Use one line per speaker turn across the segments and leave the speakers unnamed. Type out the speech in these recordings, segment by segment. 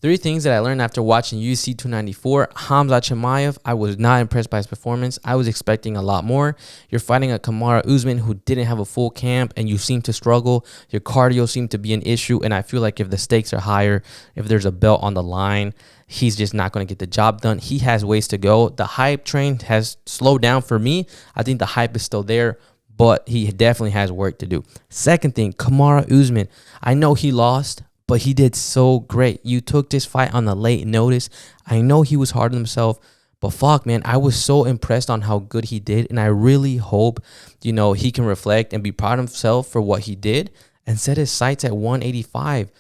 Three things that I learned after watching UFC 294. Khamzat Chimaev, I was not impressed by his performance. I was expecting a lot more. You're fighting a Kamaru Usman who didn't have a full camp, and you seem to struggle. Your cardio seemed to be an issue, and I feel like if the stakes are higher, if there's a belt on the line, he's just not going to get the job done. He has ways to go. The hype train has slowed down for me. I think the hype is still there, but he definitely has work to do. Second thing, Kamaru Usman. I know he lost, but he did so great. You took this fight on a late notice. I know he was hard on himself, but fuck, man, I was so impressed on how good he did. And I really hope, he can reflect and be proud of himself for what he did and set his sights at 185.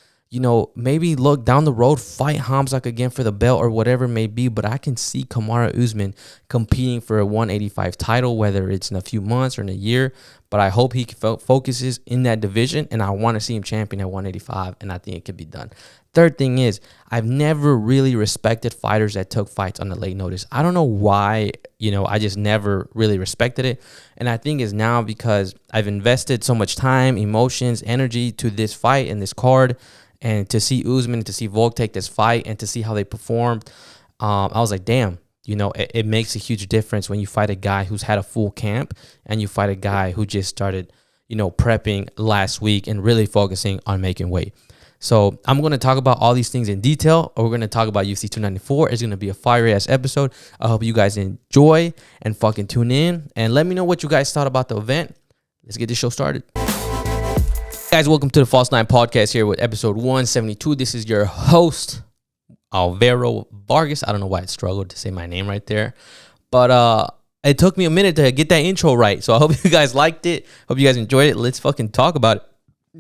Maybe look down the road, fight Khamzat again for the belt or whatever it may be. But I can see Kamaru Usman competing for a 185 title, whether it's in a few months or in a year. But I hope he focuses in that division, and I want to see him champion at 185, and I think it could be done. Third thing is, I've never really respected fighters that took fights on the late notice. I don't know why, I just never really respected it. And I think it's now because I've invested so much time, emotions, energy to this fight and this card. And to see Usman, to see Volk take this fight, and to see how they performed, I was like, damn, it makes a huge difference when you fight a guy who's had a full camp and you fight a guy who just started, prepping last week and really focusing on making weight. So I'm going to talk about all these things in detail, or we're going to talk about UFC 294. It's going to be a fire-ass episode. I hope you guys enjoy and fucking tune in. And let me know what you guys thought about the event. Let's get this show started. Guys, welcome to the False Nine Podcast here with episode 172. This is your host, Alvaro Vargas. I don't know why I struggled to say my name right there, but it took me a minute to get that intro right. So I hope you guys liked it. Hope you guys enjoyed it. Let's fucking talk about it.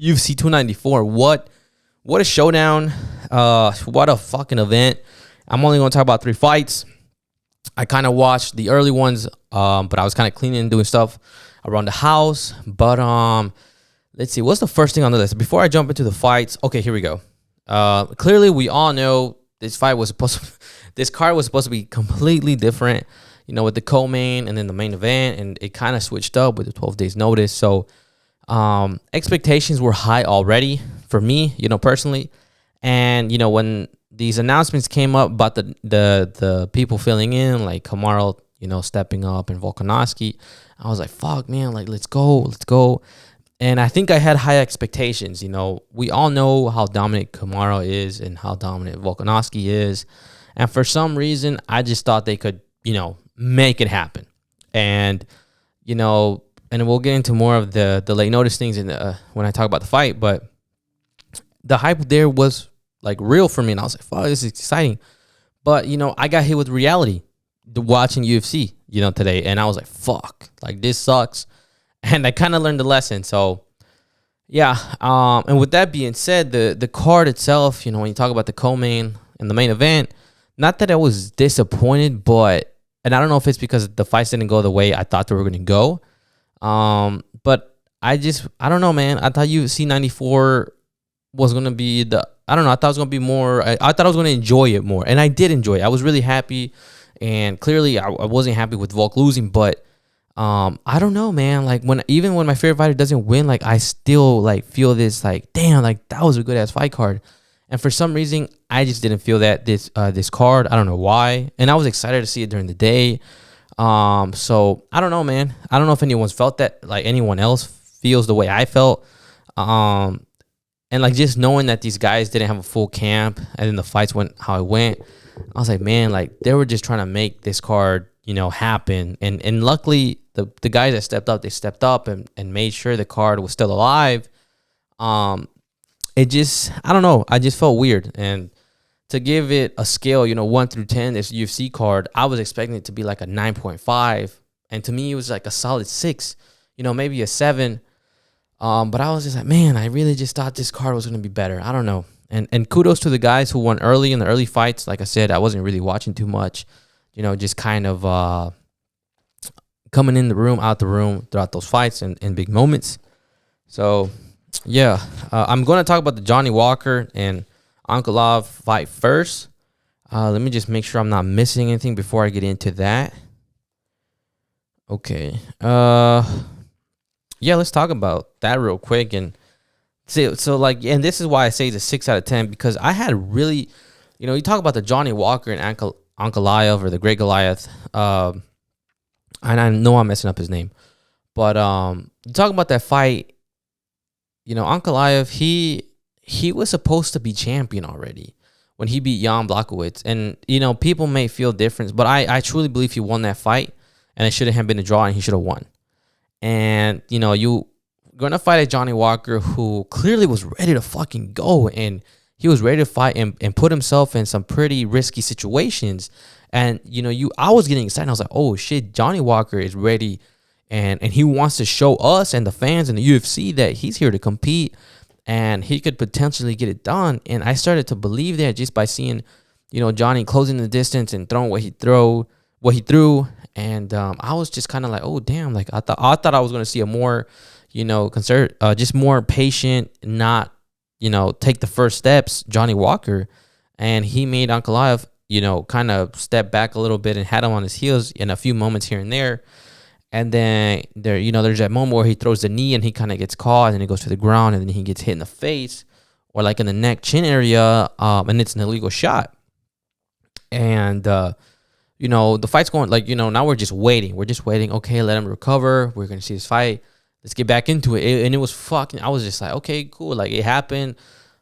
UFC 294. What a showdown. What a fucking event. I'm only going to talk about 3 fights. I kind of watched the early ones, but I was kind of cleaning and doing stuff around the house. But let's see. What's the first thing on the list? Before I jump into the fights, okay, here we go. Clearly, we all know this card was supposed to be completely different, with the co-main and then the main event, and it kind of switched up with the 12 days notice. So expectations were high already for me, personally. And, when these announcements came up about the people filling in, like Kamaru, stepping up, and Volkanovski, I was like, fuck, man, like, let's go. And I think I had high expectations. We all know how dominant Kamaru is and how dominant Volkanovski is. And for some reason, I just thought they could, make it happen. And, and we'll get into more of the late notice things when I talk about the fight. But the hype there was like real for me. And I was like, fuck, this is exciting. But, I got hit with reality watching UFC, today. And I was like, fuck, like this sucks. And I kind of learned the lesson. So, yeah. And with that being said, the card itself, when you talk about the co-main and the main event, not that I was disappointed, and I don't know if it's because the fights didn't go the way I thought they were going to go. But I don't know, man. I thought UFC 94 was going to be I thought it was going to be more. I thought I was going to enjoy it more. And I did enjoy it. I was really happy. And clearly I wasn't happy with Volk losing, but I don't know, man. Like even when my favorite fighter doesn't win, like I still like feel this like, damn, like that was a good ass fight card. And for some reason, I just didn't feel that this card. I don't know why. And I was excited to see it during the day. So I don't know, man. I don't know if anyone's felt that, like anyone else feels the way I felt. And like just knowing that these guys didn't have a full camp and then the fights went how it went, I was like, man, like they were just trying to make this card, happen. And luckily the guys that stepped up, they stepped up and made sure the card was still alive. It just, I don't know. I just felt weird. And to give it a scale, 1 through 10, this UFC card, I was expecting it to be like a 9.5. And to me, it was like a solid 6, maybe a 7. But I was just like, man, I really just thought this card was going to be better. I don't know. And kudos to the guys who won early in the early fights. Like I said, I wasn't really watching too much, just kind of coming in the room, out the room throughout those fights and big moments. So, yeah, I'm going to talk about the Johnny Walker and Ankalaev fight first. Let me just make sure I'm not missing anything before I get into that. Okay. Yeah, let's talk about that real quick. And so like, and this is why I say it's a 6 out of 10, because I had really You talk about the Johnny Walker and Ankalaev or the Great Goliath. And I know I'm messing up his name. But you talk about that fight. Ankalaev, he was supposed to be champion already when he beat Jan Blachowicz. And, people may feel different, but I truly believe he won that fight, and it shouldn't have been a draw, and he should have won. And, you're going to fight a Johnny Walker who clearly was ready to fucking go, and he was ready to fight and put himself in some pretty risky situations. And, I was getting excited. I was like, oh, shit, Johnny Walker is ready, and he wants to show us and the fans and the UFC that he's here to compete, and he could potentially get it done. And I started to believe that just by seeing, Johnny closing the distance and throwing what he threw. And I was just kind of like, oh, damn. Like, I thought I was going to see a more, just more patient, not, take the first steps, Johnny Walker. And he made Ankalaev, kind of step back a little bit and had him on his heels in a few moments here and there. And then there's that moment where he throws the knee and he kind of gets caught, and then he goes to the ground, and then he gets hit in the face or like in the neck, chin area, and it's an illegal shot. And, the fight's going now we're just waiting. We're just waiting. Okay, let him recover. We're going to see this fight. Let's get back into it. And it was I was just like, okay, cool. Like, it happened.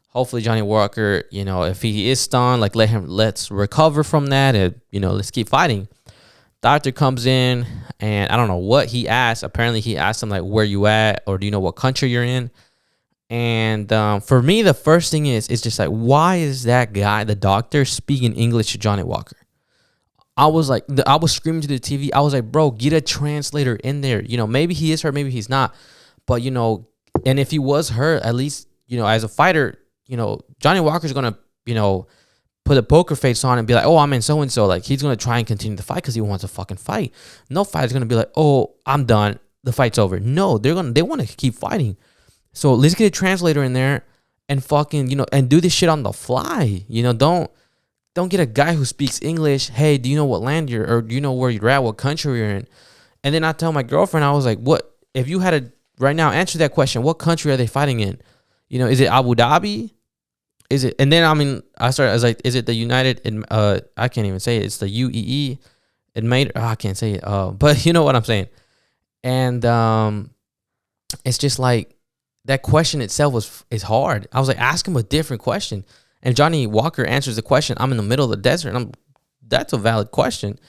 Hopefully Johnny Walker, if he is stunned, like, let's recover from that, and, let's keep fighting. Doctor comes in, and I don't know what he asked. Apparently he asked him, like, where you at, or do you know what country you're in? And for me, the first thing is just like, why is that guy, the doctor, speaking English to Johnny Walker? I was like, I was screaming to the TV. I was like, bro, get a translator in there. Maybe he is hurt, maybe he's not. But, and if he was hurt, at least, as a fighter, Johnny Walker's going to, put a poker face on and be like, oh, I'm in so-and-so. Like, he's going to try and continue the fight because he wants to fucking fight. No fighter's going to be like, oh, I'm done. The fight's over. No, they want to keep fighting. So let's get a translator in there and fucking, and do this shit on the fly. Don't get a guy who speaks English. Hey, do you know what land you're, or do you know where you're at, what country you're in? And then I tell my girlfriend, I was like, what, if you had to right now answer that question, what country are they fighting in? Is it Abu Dhabi? Is it? And then, I was like, is it the United, I can't even say it. It's the UEE. I can't say it. But you know what I'm saying. And it's just like, that question itself is hard. I was like, ask him a different question. And Johnny Walker answers the question, I'm in the middle of the desert. And that's a valid question,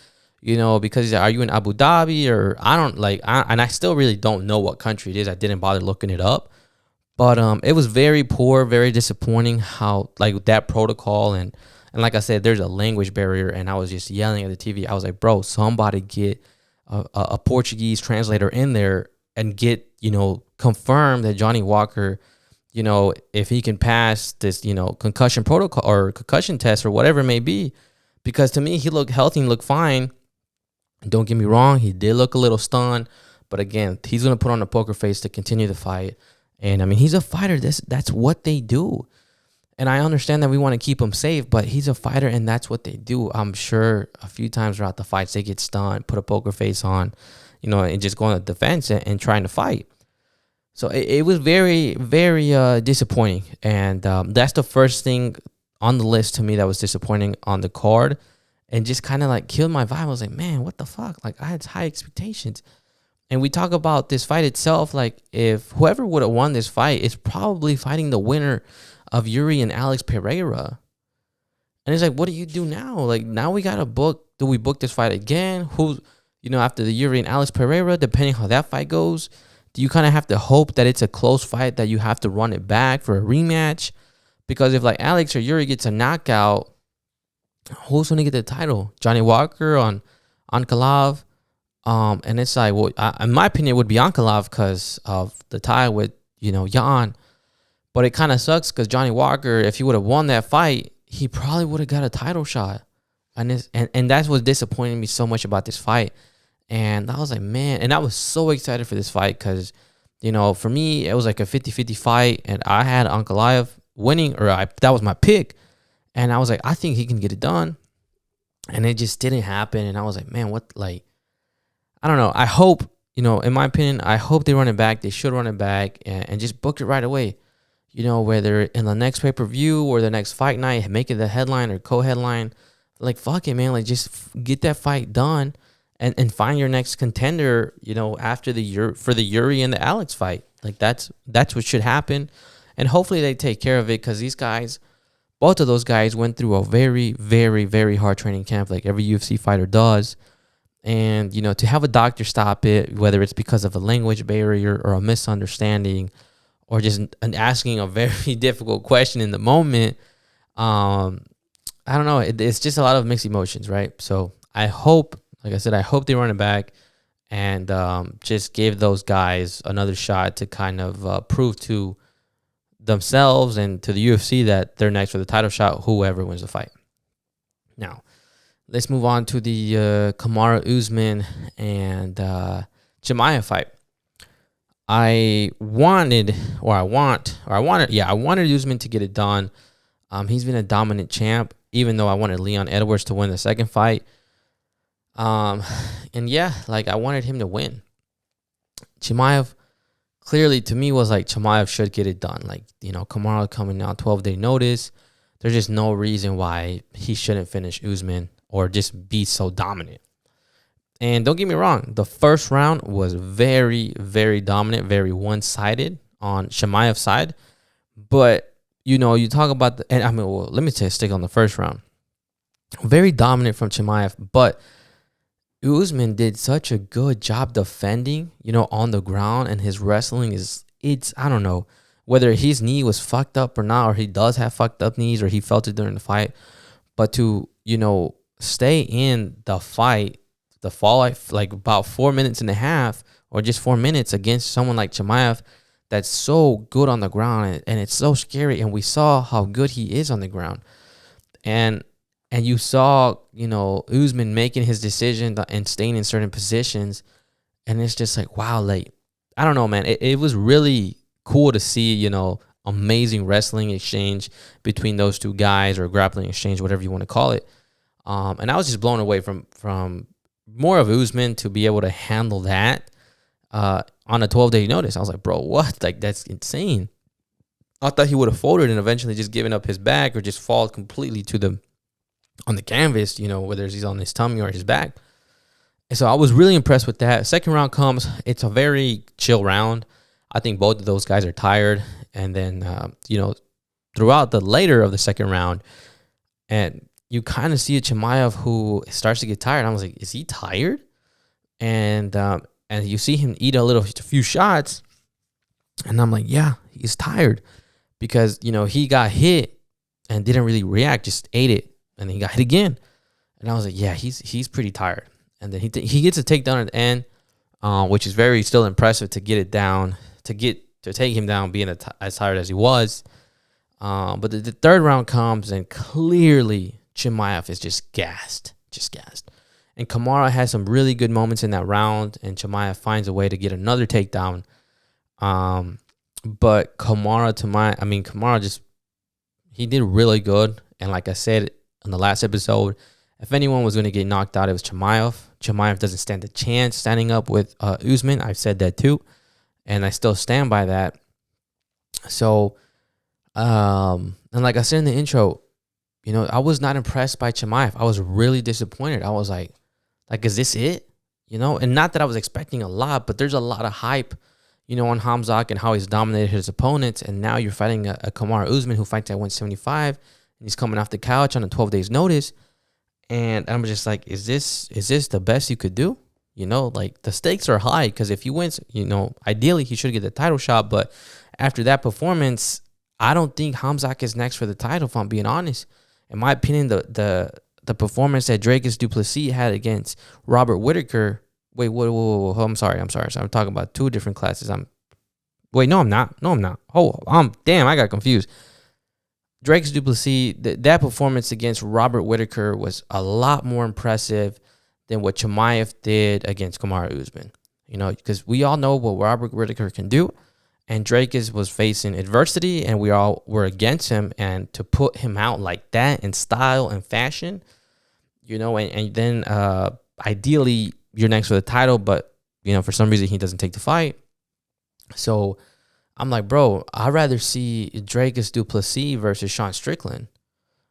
because he's like, are you in Abu Dhabi? Or I don't and I still really don't know what country it is. I didn't bother looking it up. But it was very poor, very disappointing how, like, that protocol. And like I said, there's a language barrier. And I was just yelling at the TV. I was like, bro, somebody get a Portuguese translator in there and get, confirm that Johnny Walker, if he can pass this, concussion protocol or concussion test or whatever it may be. Because to me, he looked healthy and looked fine. Don't get me wrong. He did look a little stunned. But again, he's going to put on a poker face to continue the fight. And, he's a fighter. That's what they do. And I understand that we want to keep him safe, but he's a fighter, and that's what they do. I'm sure a few times throughout the fights, they get stunned, put a poker face on, and just go on the defense and trying to fight. So it was very, very disappointing. And that's the first thing on the list to me that was disappointing on the card, and just kind of like killed my vibe. I was like, man, what the fuck? Like, I had high expectations. And we talk about this fight itself, like, if whoever would have won this fight is probably fighting the winner of Yuri and Alex Pereira. And it's like, what do you do now? Like, now we got to book. Do we book this fight again? After the Yuri and Alex Pereira, depending how that fight goes, do you kind of have to hope that it's a close fight, that you have to run it back for a rematch? Because if, like, Alex or Yuri gets a knockout, who's going to get the title? Johnny Walker on Ankalaev? And it's like, well, in my opinion, it would be Ankalaev because of the tie with, Jan. But it kind of sucks because Johnny Walker, if he would have won that fight, he probably would have got a title shot. And that's what disappointed me so much about this fight. And I was like, man, and I was so excited for this fight because, for me, it was like a 50-50 fight. And I had Ankalaev winning, that was my pick. And I was like, I think he can get it done. And it just didn't happen. And I was like, man, what, like, I don't know. I hope, in my opinion, I hope they run it back. They should run it back and just book it right away. whether in the next pay-per-view or the next fight night, make it the headline or co-headline. Like, fuck it, man. Like, just get that fight done and find your next contender, after for the Yuri and the Alex fight. Like, that's what should happen. And hopefully they take care of it, because these guys, both of those guys, went through a very, very, very hard training camp, like every UFC fighter does. And, to have a doctor stop it, whether it's because of a language barrier or a misunderstanding or just asking a very difficult question in the moment, I don't know. It's just a lot of mixed emotions, right? So I hope, like I said, they run it back and just give those guys another shot to kind of prove to themselves and to the UFC that they're next for the title shot, whoever wins the fight. Now, let's move on to the Kamaru Usman and Chimaev fight. I wanted Usman to get it done. He's been a dominant champ, even though I wanted Leon Edwards to win the second fight. And yeah, like, I wanted him to win. Chimaev, clearly to me, was like, Chimaev should get it done. Like, Kamaru coming out 12-day notice. There's just no reason why he shouldn't finish Usman or just be so dominant. And don't get me wrong, the first round was very, very dominant, very one-sided on Chimaev's side. But, you talk about let me stick on the first round. Very dominant from Chimaev, but Usman did such a good job defending, on the ground, and his wrestling I don't know whether his knee was fucked up or not, or he does have fucked up knees, or he felt it during the fight. But to, stay in the fight, the fall, like about 4 minutes and a half, or just 4 minutes against someone like Chimaev that's so good on the ground, and it's so scary. And we saw how good he is on the ground. And you saw, Usman making his decision and staying in certain positions. And it's just like, wow, like, I don't know, man. It was really cool to see, amazing wrestling exchange between those two guys, or grappling exchange, whatever you want to call it. And I was just blown away from more of Usman to be able to handle that on a 12-day notice. I was like, bro, what? Like, that's insane. I thought he would have folded and eventually just given up his back, or just fall completely on the canvas, whether he's on his tummy or his back. And so I was really impressed with that. Second round comes. It's a very chill round. I think both of those guys are tired. And then, throughout the later of the second round, and you kind of see a Chimaev who starts to get tired. I was like, is he tired? And you see him eat a few shots. And I'm like, yeah, he's tired. Because, he got hit and didn't really react, just ate it. And then he got hit again. And I was like, yeah, he's pretty tired. And then he gets a takedown at the end, which is very still impressive to get it down, to take him down being as tired as he was. But the third round comes, and clearly Chimaev is just gassed. And Kamaru has some really good moments in that round, and Chimaev finds a way to get another takedown. But Kamaru just, he did really good. And like I said in the last episode, if anyone was going to get knocked out, it was Chimaev. Chimaev doesn't stand a chance standing up with Usman. I've said that too, and I still stand by that. So, and like I said in the intro, I was not impressed by Chimaev. I was really disappointed. I was like, is this it? And not that I was expecting a lot, but there's a lot of hype, on Khamzat and how he's dominated his opponents. And now you're fighting a Kamaru Usman who fights at 175, and he's coming off the couch on a 12 days notice. And I'm just like, is this the best you could do? Like, the stakes are high, because if he wins, ideally he should get the title shot. But after that performance, I don't think Khamzat is next for the title, if I'm being honest. In my opinion, the performance that Dricus du Plessis had against Robert Whittaker. Wait, whoa. I'm sorry. So I'm talking about two different classes. I'm not. Oh, damn, I got confused. Dricus du Plessis, that performance against Robert Whittaker was a lot more impressive than what Chimaev did against Kamaru Usman. Because we all know what Robert Whittaker can do, and Dricus was facing adversity, and we all were against him. And to put him out like that in style and fashion, and then ideally you're next for the title, but for some reason he doesn't take the fight. So I'm like, bro, I'd rather see Dracus du Plessis versus Sean Strickland,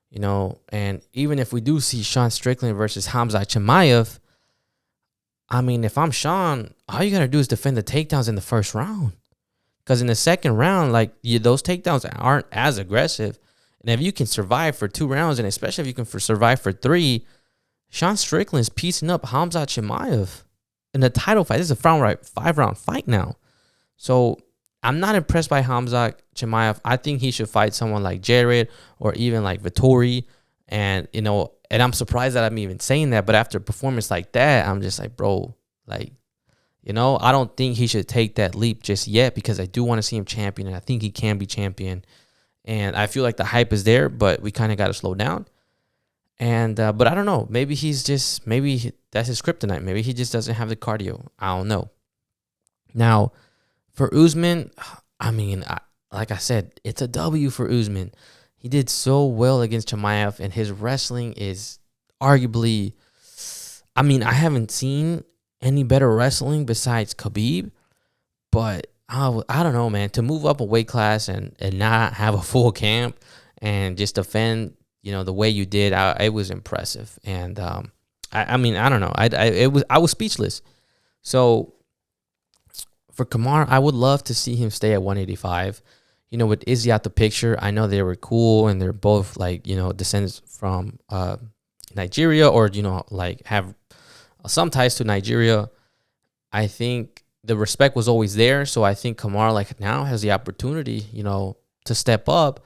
you know. And even if we do see Sean Strickland versus Khamzat Chimaev, I mean, if I'm Sean, all you got to do is defend the takedowns in the first round. Because in the second round, like, those takedowns aren't as aggressive. And if you can survive for 2 rounds, and especially if you can survive for 3, Sean Strickland's piecing up Khamzat Chimaev in the title fight. This is a 5-round fight now. So I'm not impressed by Khamzat Chimaev. I think he should fight someone like Jared or even like Vettori. And, you know, and I'm surprised that I'm even saying that. But after a performance like that, I'm just like, bro, like, you know, I don't think he should take that leap just yet, because I do want to see him champion, and I think he can be champion. And I feel like the hype is there, but we kind of got to slow down. And but I don't know. Maybe that's his kryptonite. Maybe he just doesn't have the cardio. I don't know. Now, for Usman, I mean, like I said, it's a W for Usman. He did so well against Chimaev, and his wrestling is arguably, I mean, I haven't seen any better wrestling besides Khabib, but I don't know, man. To move up a weight class and not have a full camp and just defend, you know, the way you did, it was impressive. And I mean, I don't know. I was speechless. So for Kamaru, I would love to see him stay at 185. You know, with Izzy out the picture, I know they were cool, and they're both, like, you know, descendants from Nigeria, or, you know, like have some ties to Nigeria. I think the respect was always there. So I think Kamaru, like, now has the opportunity, you know, to step up,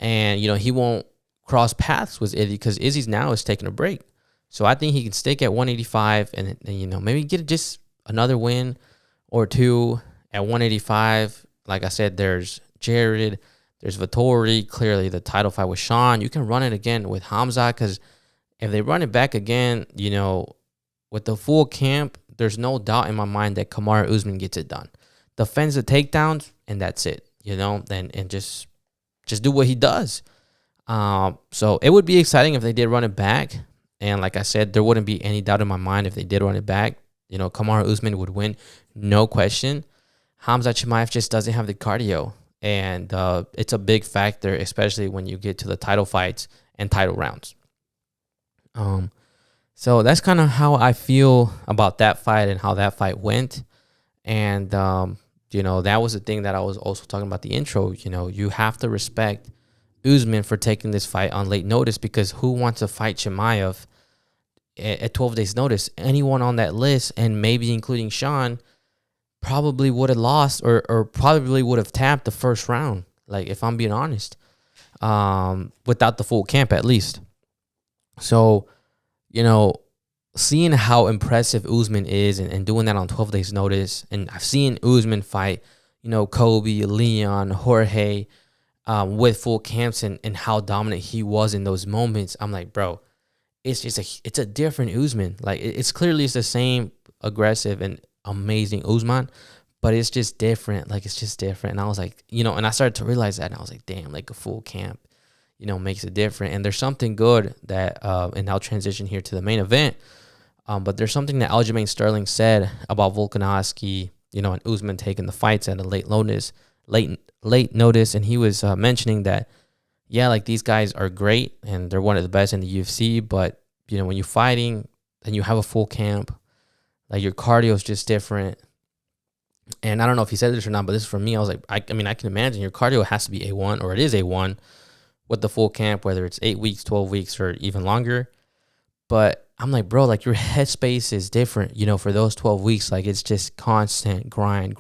and, you know, he won't cross paths with Izzy, because Izzy's now is taking a break. So I think he can stick at 185 and you know, maybe get just another win or 2 at 185. Like I said, there's Jared, there's Vettori. Clearly the title fight with Sean. You can run it again with Khamzat, because if they run it back again, you know, with the full camp, there's no doubt in my mind that Kamaru Usman gets it done. Defends the takedowns, and that's it, you know, and just do what he does. So it would be exciting if they did run it back. And like I said, there wouldn't be any doubt in my mind if they did run it back. You know, Kamaru Usman would win, no question. Khamzat Chimaev just doesn't have the cardio. And it's a big factor, especially when you get to the title fights and title rounds. So that's kind of how I feel about that fight and how that fight went. And, you know, that was the thing that I was also talking about the intro. You know, you have to respect Usman for taking this fight on late notice, because who wants to fight Chimaev at 12 days notice? Anyone on that list, and maybe including Sean, probably would have lost or probably would have tapped the first round, like, if I'm being honest, without the full camp at least. So, you know, seeing how impressive Usman is and doing that on 12 days notice, and I've seen Usman fight, you know, Kobe, Leon, Jorge, with full camps, and how dominant he was in those moments. I'm like, bro, it's a different Usman. Like, it's clearly the same aggressive and amazing Usman, but it's just different. Like, it's just different. And I was like, you know, and I started to realize that, and I was like, damn, like, a full camp, you know, makes it different. And there's something good that, and I'll transition here to the main event. But there's something that Aljamain Sterling said about Volkanovski, you know, and Usman taking the fights at a late notice, and he was mentioning that, yeah, like, these guys are great and they're one of the best in the UFC, but, you know, when you're fighting and you have a full camp, like, your cardio is just different. And I don't know if he said this or not, but this is for me. I was like, I mean, I can imagine your cardio has to be A1, or it is A1 with the full camp, whether it's 8 weeks, 12 weeks, or even longer. But I'm like, bro, like, your headspace is different, you know, for those 12 weeks. Like, it's just constant grind,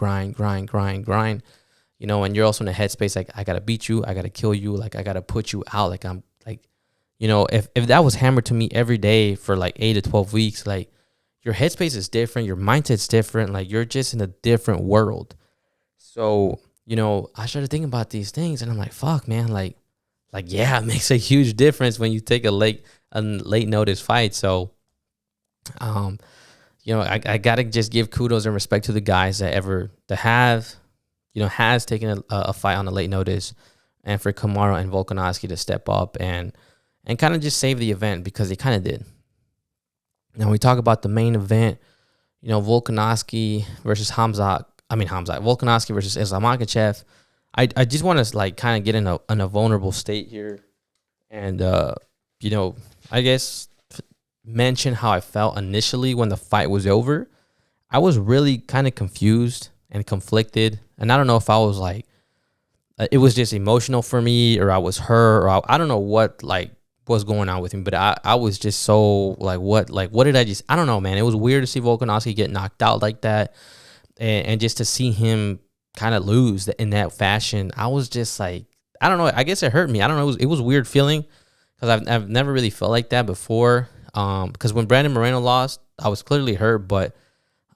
you know, and you're also in a headspace, like, I got to beat you, I got to kill you, like, I got to put you out. Like, I'm like, you know, if that was hammered to me every day for like 8 to 12 weeks, like, your headspace is different, your mindset's different, like, you're just in a different world. So, you know, I started thinking about these things, and I'm like, fuck, man, like, yeah, it makes a huge difference when you take a late notice fight. So, you know, I gotta just give kudos and respect to the guys that have, you know, has taken a fight on a late notice, and for Kamaru and Volkanovski to step up and kind of just save the event, because they kind of did. Now we talk about the main event, you know, Volkanovski versus Volkanovski versus Islam Makhachev. I just want to like kind of get in a vulnerable state here, and you know, I guess mention how I felt initially when the fight was over. I was really kind of confused and conflicted, and I don't know if I was like, it was just emotional for me, or I was hurt, or I don't know what like was going on with me, but I was just so what did I just, I don't know, man. It was weird to see Volkanovski get knocked out like that, and just to see him kind of lose in that fashion. I was just like, I don't know. I guess it hurt me. I don't know. It was a weird feeling because I've never really felt like that before. Because when Brandon Moreno lost, I was clearly hurt, but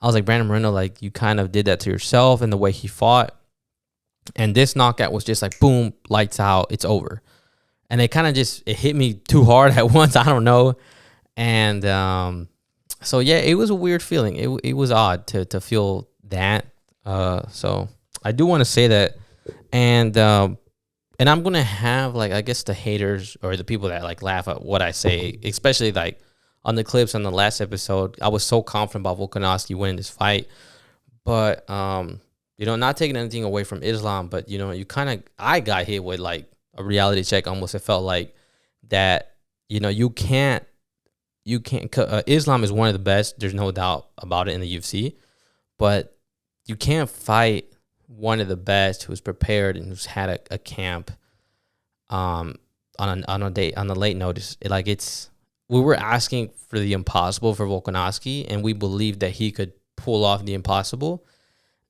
I was like, Brandon Moreno, like you kind of did that to yourself in the way he fought. And this knockout was just like, boom, lights out, it's over. And it kind of just, it hit me too hard at once. I don't know. And so, yeah, it was a weird feeling. It was odd to feel that. So I do want to say that. And I'm going to have, like, I guess the haters or the people that, like, laugh at what I say, especially, like, on the clips on the last episode. I was so confident about Volkanovski winning this fight. But, you know, not taking anything away from Islam, but, you know, I got hit with, like, a reality check almost. It felt like that, you know, you can't, Islam is one of the best. There's no doubt about it in the UFC. But you can't fight one of the best who's prepared and who's had a camp on a late notice. We were asking for the impossible for Volkanovski, and we believed that he could pull off the impossible.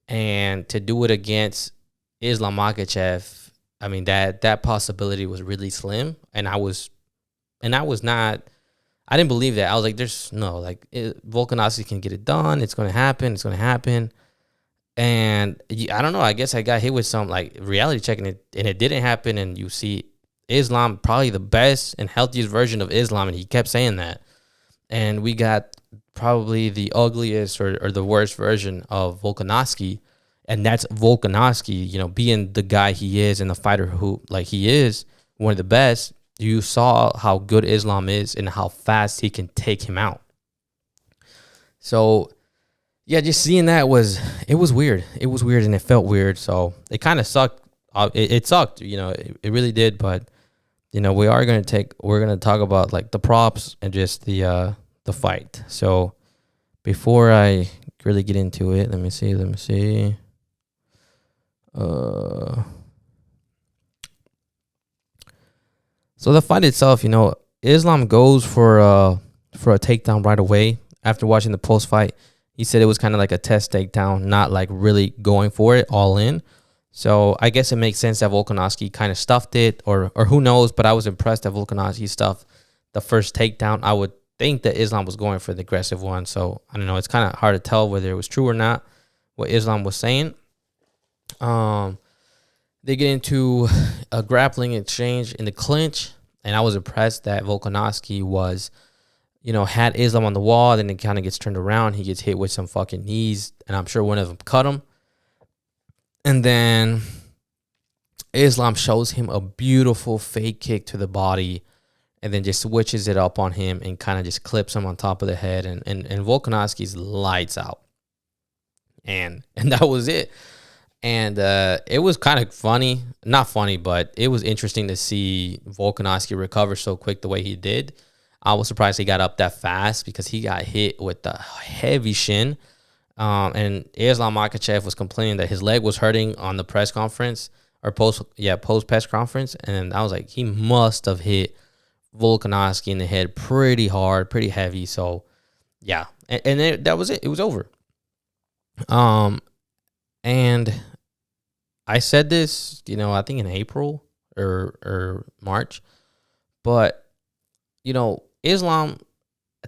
And to do it against Islam Makhachev, I mean, that possibility was really slim. And I didn't believe that. I was like, there's no, like, Volkanovski can get it done. It's going to happen. It's going to happen. And I don't know. I guess I got hit with some, like, reality check, and it didn't happen. And you see Islam, probably the best and healthiest version of Islam, and he kept saying that. And we got probably the ugliest or the worst version of Volkanovski, and that's Volkanovski, you know, being the guy he is and the fighter who, like, he is one of the best. You saw how good Islam is and how fast he can take him out. So, yeah, just seeing that was weird. It was weird, and it felt weird. So it kind of sucked. It sucked, you know, it really did. But, you know, we're going to talk about, like, the props and just the fight. So before I really get into it, let me see. So the fight itself, you know, Islam goes for a takedown right away. After watching the post fight, he said it was kind of like a test takedown, not like really going for it all in. So I guess it makes sense that Volkanovski kind of stuffed it, or who knows. But I was impressed that Volkanovski stuffed the first takedown. I would think that Islam was going for the aggressive one. So I don't know. It's kind of hard to tell whether it was true or not what Islam was saying. They get into a grappling exchange in the clinch, and I was impressed that Volkanovski was, you know, had Islam on the wall. Then it kind of gets turned around. He gets hit with some fucking knees, and I'm sure one of them cut him. And then Islam shows him a beautiful fake kick to the body, and then just switches it up on him and kind of just clips him on top of the head. And Volkanovski's lights out. And that was it. And it was kind of funny. Not funny, but it was interesting to see Volkanovski recover so quick the way he did. I was surprised he got up that fast because he got hit with the heavy shin. And Islam Makhachev was complaining that his leg was hurting on the press conference or post press conference. And I was like, he must have hit Volkanovski in the head pretty hard, pretty heavy. So, yeah. And that was it. It was over. And I said this, you know, I think in April or March, but, you know, Islam,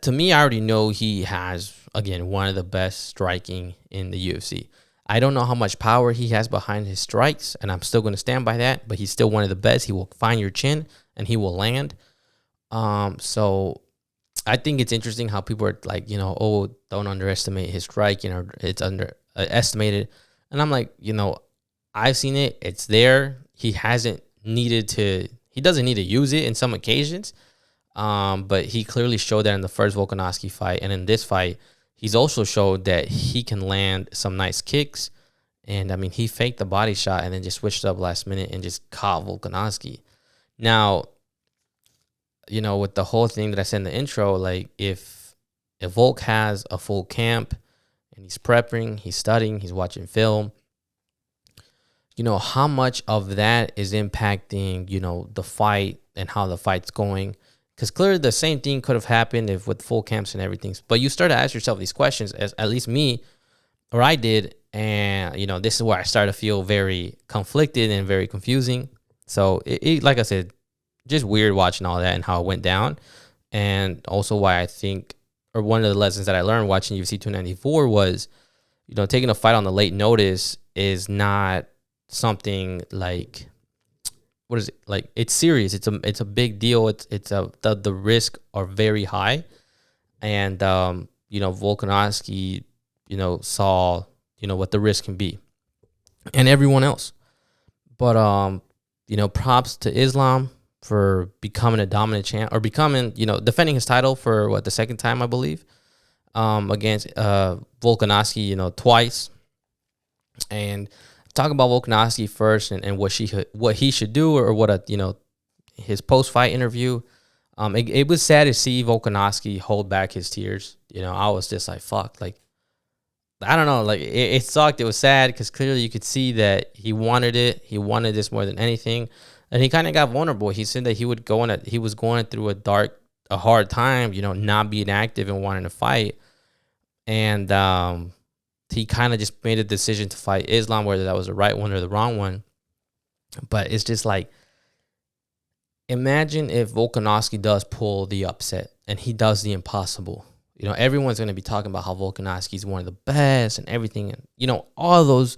to me, I already know he has, again, one of the best striking in the UFC. I don't know how much power he has behind his strikes, and I'm still going to stand by that, but he's still one of the best. He will find your chin, and he will land. So I think it's interesting how people are like, you know, oh, don't underestimate his strike, you know, it's underestimated. And I'm like, you know, I've seen it. It's there. He doesn't need to use it in some occasions. But he clearly showed that in the first Volkanovski fight. And in this fight, he's also showed that he can land some nice kicks And I mean, he faked the body shot and then just switched up last minute and just caught Volkanovski. Now, you know, with the whole thing that I said in the intro, like if Volk has a full camp and he's prepping, he's studying, he's watching film, you know, how much of that is impacting, you know, the fight and how the fight's going? Because clearly the same thing could have happened if with full camps and everything. But you start to ask yourself these questions, as at least me, or I did. And, you know, this is where I started to feel very conflicted and very confusing. So, like I said, just weird watching all that and how it went down. And also why I think, or one of the lessons that I learned watching UFC 294 was, you know, taking a fight on the late notice is not something like, what is it? Like, it's serious. It's a big deal. The risk are very high. And, you know, Volkanovski, you know, saw, you know, what the risk can be, and everyone else. But, you know, props to Islam for becoming a dominant champ, or becoming, you know, defending his title for the second time, I believe, against Volkanovski, you know, twice. And talk about Volkanovski first and what he should do, or what you know, his post-fight interview. It was sad to see Volkanovski hold back his tears. You know, I was just like, fuck, like, I don't know, like it sucked. It was sad because clearly you could see that he wanted it. He wanted this more than anything, and he kind of got vulnerable. He said that he was going through a hard time, you know, not being active and wanting to fight, and he kind of just made a decision to fight Islam, whether that was the right one or the wrong one. But it's just like, imagine if Volkanovski does pull the upset and he does the impossible. You know, everyone's going to be talking about how Volkanovski is one of the best and everything. And, you know, all those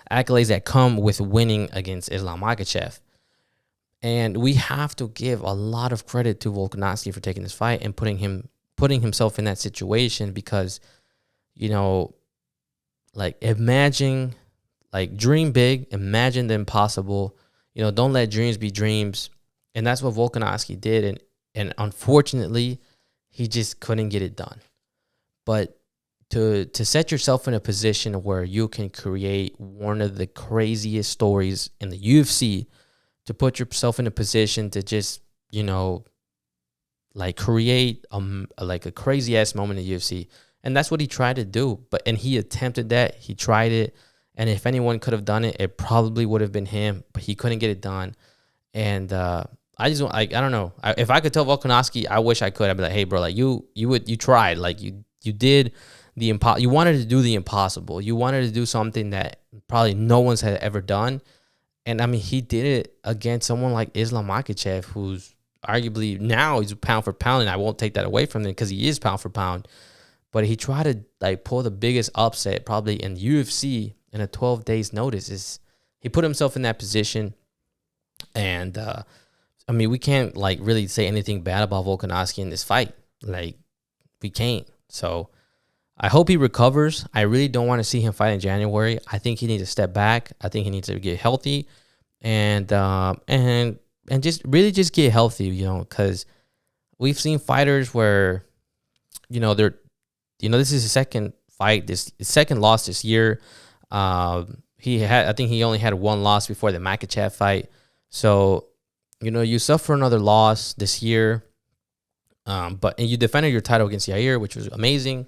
accolades that come with winning against Islam Makhachev. And we have to give a lot of credit to Volkanovski for taking this fight and putting himself in that situation, because, you know, like, imagine, like, dream big, imagine the impossible, you know, don't let dreams be dreams. And that's what Volkanovski did. And unfortunately, he just couldn't get it done. But to set yourself in a position where you can create one of the craziest stories in the UFC, to put yourself in a position to just, you know, like, create like a crazy ass moment in the UFC. And that's what he tried to do. And he attempted that. He tried it. And if anyone could have done it, it probably would have been him. But he couldn't get it done. And I don't know. If I could tell Volkanovski, I wish I could. I'd be like, hey, bro, like, you tried. Like, you did the impossible. You wanted to do the impossible. You wanted to do something that probably no one's had ever done. And I mean, he did it against someone like Islam Makhachev, who's arguably now he's pound for pound, and I won't take that away from him because he is pound for pound. But he tried to, like, pull the biggest upset probably in UFC in a 12 days notice. He put himself in that position. And I mean, we can't, like, really say anything bad about Volkanovski in this fight. Like, we can't. So I hope he recovers. I really don't want to see him fight in January. I think he needs to step back. I think he needs to get healthy and just really just get healthy, you know, because we've seen fighters where, you know, this is his second fight, his second loss this year. I think he only had one loss before the Makhachev fight. So, you know, you suffer another loss this year. And you defended your title against Yair, which was amazing.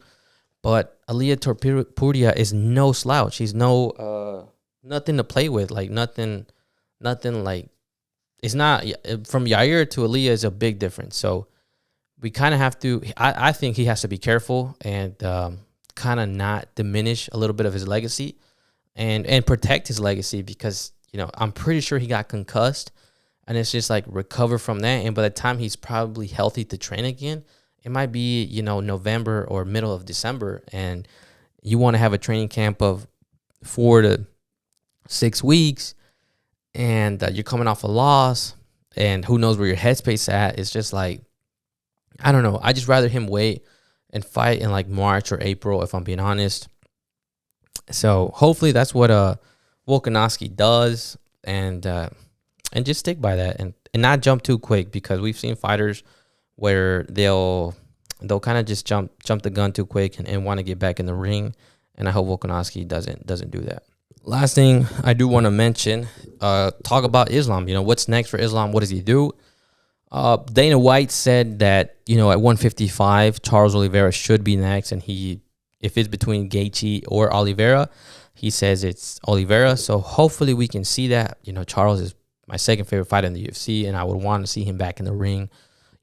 But Ilia Topuria is no slouch. He's nothing to play with. Like, nothing like, it's not, from Yair to Ilia is a big difference. So we kind of have to, I think he has to be careful and kind of not diminish a little bit of his legacy and protect his legacy, because, you know, I'm pretty sure he got concussed. And it's just like recover from that. And by the time he's probably healthy to train again, it might be, you know, November or middle of December. And you want to have a training camp of 4 to 6 weeks. And you're coming off a loss. And who knows where your headspace at. It's just like, I don't know. I just rather him wait and fight in like March or April, if I'm being honest. So hopefully that's what Volkanovski does. And just stick by that and not jump too quick, because we've seen fighters where they'll kind of just jump the gun too quick and want to get back in the ring. And I hope Volkanovski doesn't do that. Last thing I do want to mention, talk about Islam. What's next for Islam? What does he do? Dana White said that, at 155, Charles Oliveira should be next. And if it's between Gaethje or Oliveira, he says it's Oliveira. So hopefully we can see that. Charles is my second favorite fighter in the UFC, and I would want to see him back in the ring,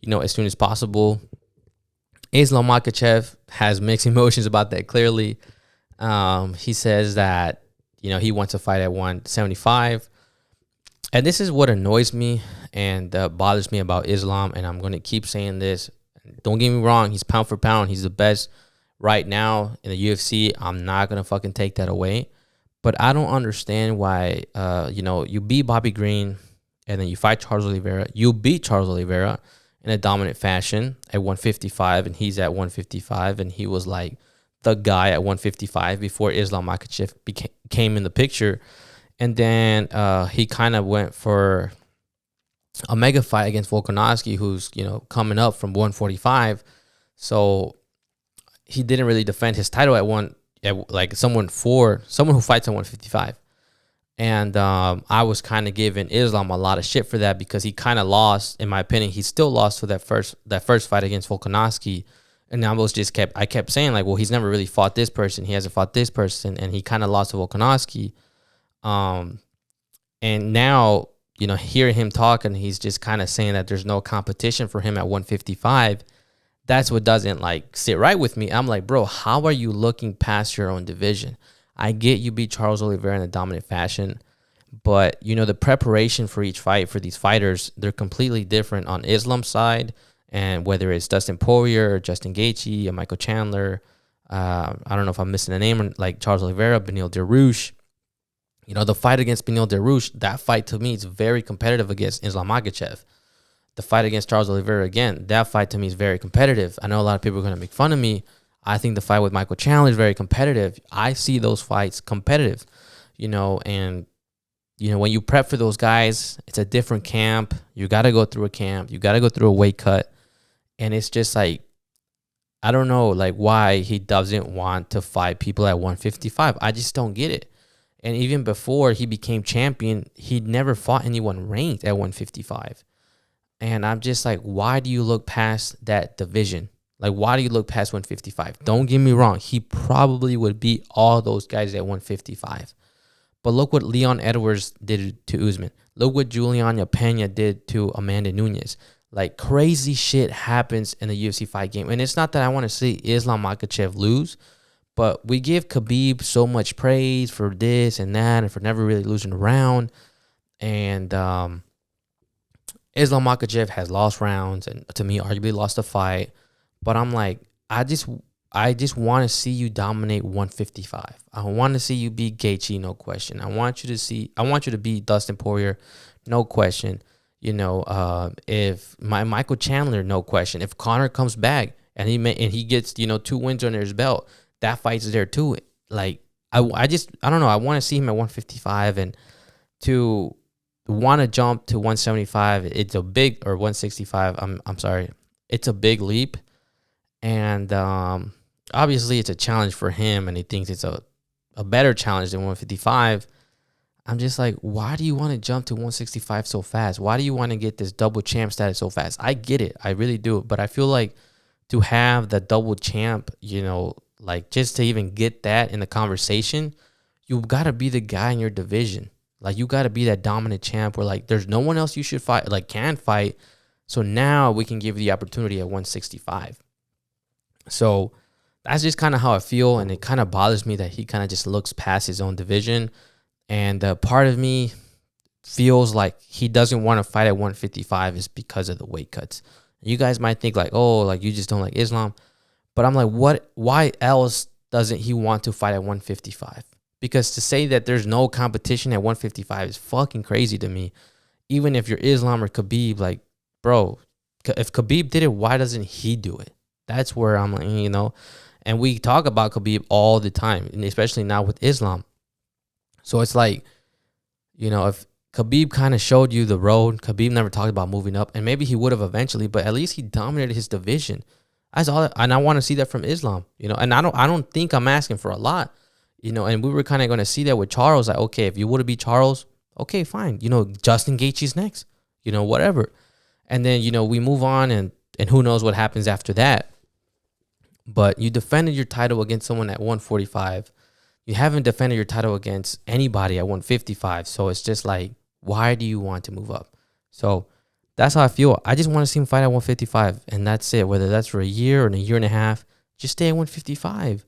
as soon as possible. Islam Makhachev has mixed emotions about that, clearly. He says that, he wants to fight at 175. And this is what annoys me and bothers me about Islam, and I'm going to keep saying this. Don't get me wrong. He's pound for pound. He's the best right now in the UFC. I'm not going to fucking take that away. But I don't understand why, you beat Bobby Green and then you fight Charles Oliveira. You beat Charles Oliveira in a dominant fashion at 155, and he's at 155, and he was like the guy at 155 before Islam Makhachev came in the picture. And then he kind of went for a mega fight against Volkanovski, who's, coming up from 145. So he didn't really defend his title like someone who fights at 155. And I was kind of giving Islam a lot of shit for that, because he kind of lost, in my opinion. He still lost to that first fight against Volkanovski. And I kept saying, like, well, he's never really fought this person. He hasn't fought this person. And he kind of lost to Volkanovski. And now, hearing him talk, and he's just kind of saying that there's no competition for him at 155. That's what doesn't sit right with me. I'm like, bro, how are you looking past your own division? I get you beat Charles Oliveira in a dominant fashion, but the preparation for each fight for these fighters, they're completely different on Islam's side. And whether it's Dustin Poirier or Justin Gaethje or Michael Chandler, I don't know if I'm missing a name, like Charles Oliveira, Beneil Dariush. The fight against Beneil Dariush, that fight to me is very competitive against Islam Makhachev. The fight against Charles Oliveira, again, that fight to me is very competitive. I know a lot of people are going to make fun of me. I think the fight with Michael Chandler is very competitive. I see those fights competitive, and, when you prep for those guys, it's a different camp. You got to go through a camp. You got to go through a weight cut. And it's just I don't know, why he doesn't want to fight people at 155. I just don't get it. And even before he became champion, he'd never fought anyone ranked at 155. And I'm just like, why do you look past that division? Why do you look past 155? Don't get me wrong. He probably would beat all those guys at 155. But look what Leon Edwards did to Usman. Look what Juliana Pena did to Amanda Nunes. Crazy shit happens in the UFC fight game. And it's not that I want to see Islam Makhachev lose, but we give Khabib so much praise for this and that and for never really losing a round. And Islam Makhachev has lost rounds and, to me, arguably lost a fight. But I'm like, I just want to see you dominate 155. I want to see you beat Gaethje, no question. I want you to beat Dustin Poirier, no question. If Michael Chandler, no question. If Conor comes back and he gets 2 wins under his belt, that fight's there too. I don't know. I want to see him at 155, and to want to jump to 175. It's a big, or 165. I'm sorry. It's a big leap, and obviously it's a challenge for him, and he thinks it's a better challenge than 155. I'm just like, why do you want to jump to 165 so fast? Why do you want to get this double champ status so fast? I get it. I really do. But I feel like to have the double champ, just to even get that in the conversation, you got to be the guy in your division. You got to be that dominant champ where, there's no one else you should fight, can fight. So now we can give you the opportunity at 165. So that's just kind of how I feel. And it kind of bothers me that he kind of just looks past his own division. And part of me feels like he doesn't want to fight at 155 is because of the weight cuts. You guys might think you just don't like Islam. But I'm like, why else doesn't he want to fight at 155? Because to say that there's no competition at 155 is fucking crazy to me. Even if you're Islam or Khabib, bro, if Khabib did it, why doesn't he do it? That's where I'm like, and we talk about Khabib all the time, and especially now with Islam. So it's if Khabib kind of showed you the road, Khabib never talked about moving up, and maybe he would have eventually, but at least he dominated his division. That's all, and I want to see that from Islam, and I don't think I'm asking for a lot. You know, and we were kind of going to see that with Charles. Like, okay, if you would have beat Charles, okay, fine. You know, Justin Gaethje's next. You know, whatever. And then, you know, we move on, and who knows what happens after that. But you defended your title against someone at 145. You haven't defended your title against anybody at 155. So it's just like, why do you want to move up? So that's how I feel. I just want to see him fight at 155, and that's it. Whether that's for a year or a year and a half, just stay at 155.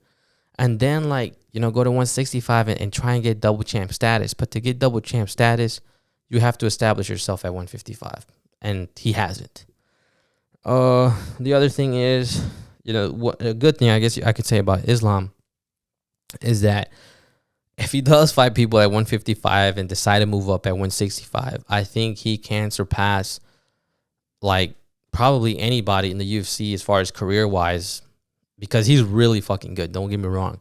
And then, like, you know, go to 165 and try and get double champ status. But to get double champ status, you have to establish yourself at 155. And he hasn't. The other thing is, you know, what a good thing I guess I could say about Islam is that if he does fight people at 155 and decide to move up at 165, I think he can surpass, like, probably anybody in the UFC as far as career-wise, because he's really fucking good. Don't get me wrong.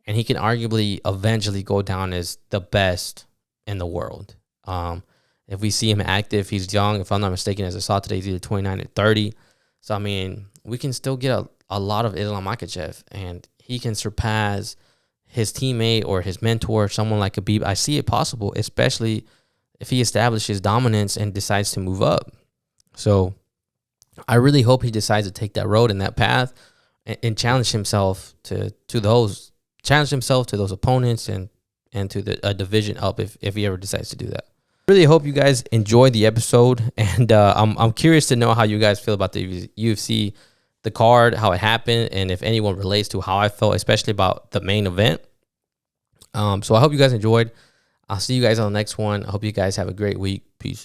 And he can arguably eventually go down as the best in the world. If we see him active, he's young. If I'm not mistaken, as I saw today, he's either 29 or 30. So, I mean, we can still get a lot of Islam Makhachev, and he can surpass his teammate or his mentor, someone like Khabib. I see it possible, especially if he establishes dominance and decides to move up. So I really hope he decides to take that road and that path and challenge himself to those opponents and to a division up if he ever decides to do that. Really hope you guys enjoyed the episode, and I'm curious to know how you guys feel about the UFC, the card, how it happened, and if anyone relates to how I felt, especially about the main event. So I hope you guys enjoyed. I'll see you guys on the next one. I hope you guys have a great week. Peace.